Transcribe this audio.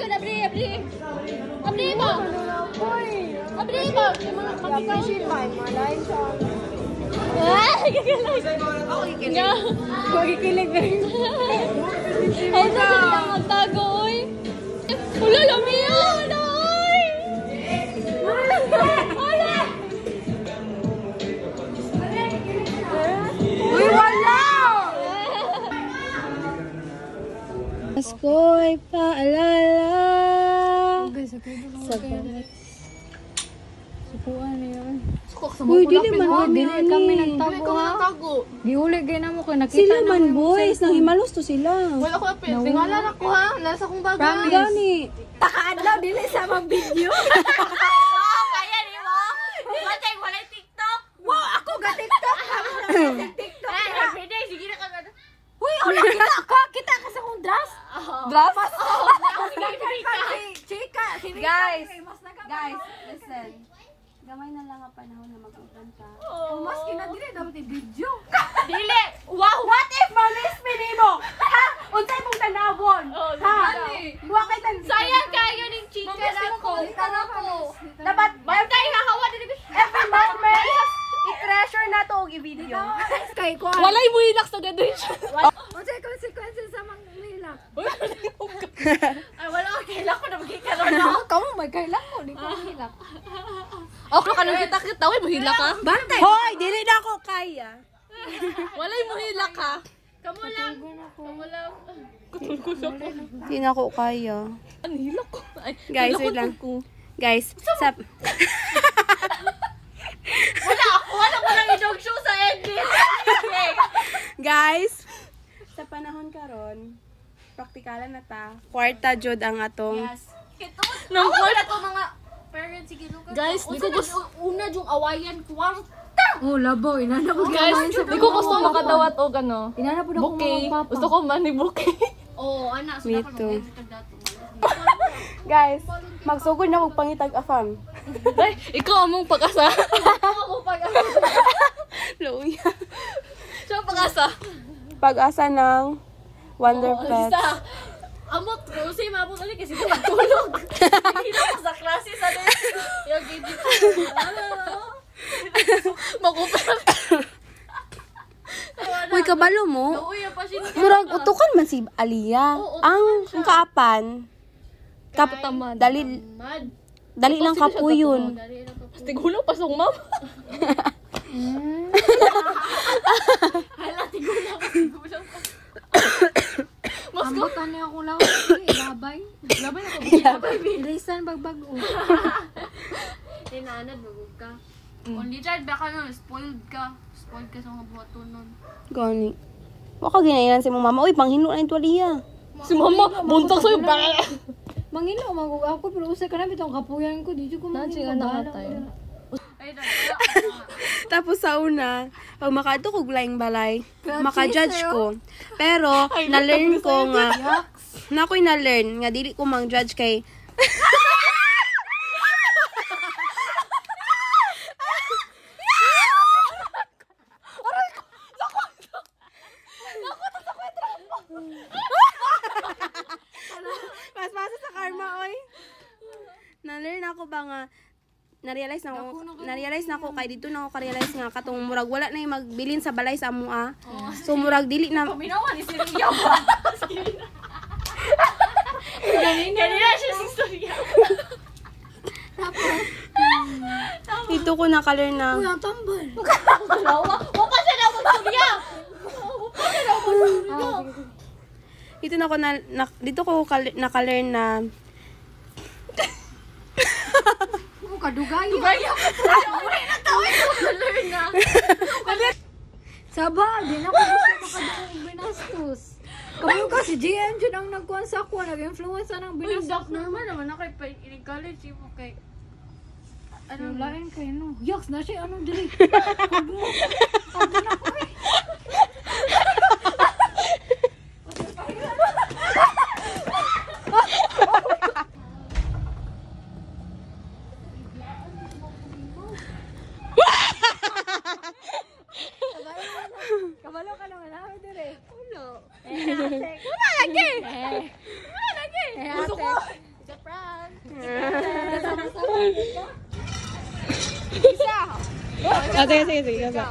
yun, abri ba? Abri ba? Appreciate my life song. Magikilig na rin. Ay, saan sila magtago, oy? Wala, lamiyo! Wala, oy! Wala! Uy, wala! Pasko'y paalala sa bawat sukuan na yun. Uy, dili man Kami nagtago, ha? Giuli gay na mo kay nakita Sila man boys, nang himalos to sila. Wala ko na tingalan ako, ha? Nasa kong bago. Gani. Takaadlaw dili sa mga video. Kaya ni mo? Matay, wala TikTok. Wow, ako ga TikTok ka mo na TikTok. Everyday, sige na ka. Uy, wala kita ka sa kong dress. Dress? Chika, Guys, mas guys, listen. Gamay na lang ang panahon na mag-uban ka. mas kinadili dapat i-video. Dili! Wow, what if mamis pinimo? Ha? Unsay mong tanawon? Ha? Wa kay tan. Sayang kayo ng chika na ko. Dapat Bantay, hahawa din. every month may i-treasure na to og i-video. Kay ko. Walay mo hilak sa graduation. Unsay consequences sa mga hilak? Ay, wala ka hilak ko na magkikaroon na. Kamu may kailan ko, di ko hilak. Ako ka nang kita-kita, mo hilak ka. Bantay. Hoy, dili na ako kaya. Walay mo hilak ka. Kamu lang. Kutulgo ako. Hindi na ako kaya. Ang hilak ko. Ay, Guys, hilak wait lang. ko. Guys, sa... Wala ko nang i-dog show sa edit. Guys, sa panahon karon, praktikalan na ta. Kwarta jud ang atong... Nang wala to mga parents sige Lucas. Guys, di ko gusto una yung awayan kwarta. Oh, labo, inana po Guys, di ko gusto makadawat o gano. Inana po na ko Bouquet. mga papa. Gusto ko money bouquet. Oo, anak, Me too. Guys, magsugod na kog pangitag afam. Ay, ikaw among pag-asa. Ako pag-asa. Luya. Siya pag-asa. Pag-asa ng Wonder Pets. Amot ko, si mabot ulit kasi ito magtulog. Hindi na sa klase sa yung gigi ko. Makupal. Uy, kabalo mo. Uy, pa siya. Murag utukan man si Aliyah. Ang kaapan. Tamad. Dali lang kapuyon. Tigulo pa song ma'am. Hala, tigulo pa. Ambutan niya akong lawas. Labay. Labay ako. Ilisan bagbago. Tinanad, bagog ka. Only child, baka nun, spoiled ka. Spoiled ka sa mga buhaton nun. Gani. Waka ginailan si mong mama. Uy, panghino na ito Aliyah. Si mama, buntag sa'yo, baka. Mangino magug ako pero usay ka na bitong kapuyan ko dito ko Nandiyan mangino. na tayo. Tapos sa una, pag makato ko laing balay, maka-judge ko. Pero, na-learn ko nga, na ako'y na-learn, nga dili ko mang-judge kay, mas basa sa karma, oy. Na-learn ako ba nga, na-realize na ako kay dito na ako ka-realize nga katong murag wala na yung magbilin sa balay sa amua. So murag dili na Minawa ni Siriya ba? Ganina siya si Siriya. dito ko na-learn na Ang tambal. Wapa siya na mag-Siriya. dito na ako dito ko na-learn na Kadugay. Gaya ko. Uli na tawin ko. Learn na. Saba, di na ko gusto makadungog binastos. Kamu kasi GM dyan ang nagkuhan sa ako, nag-influence ng Uy, binastos. doc, normal naman ako kay college mo kay Ano lain kayo no? Yaks na siya, ano dili? Huwag mo. Huwag na ko eh. Kabalo ka naman, ako dire. Uno. Wala lagi. Wala lagi. Gusto ko. Isa. Sige.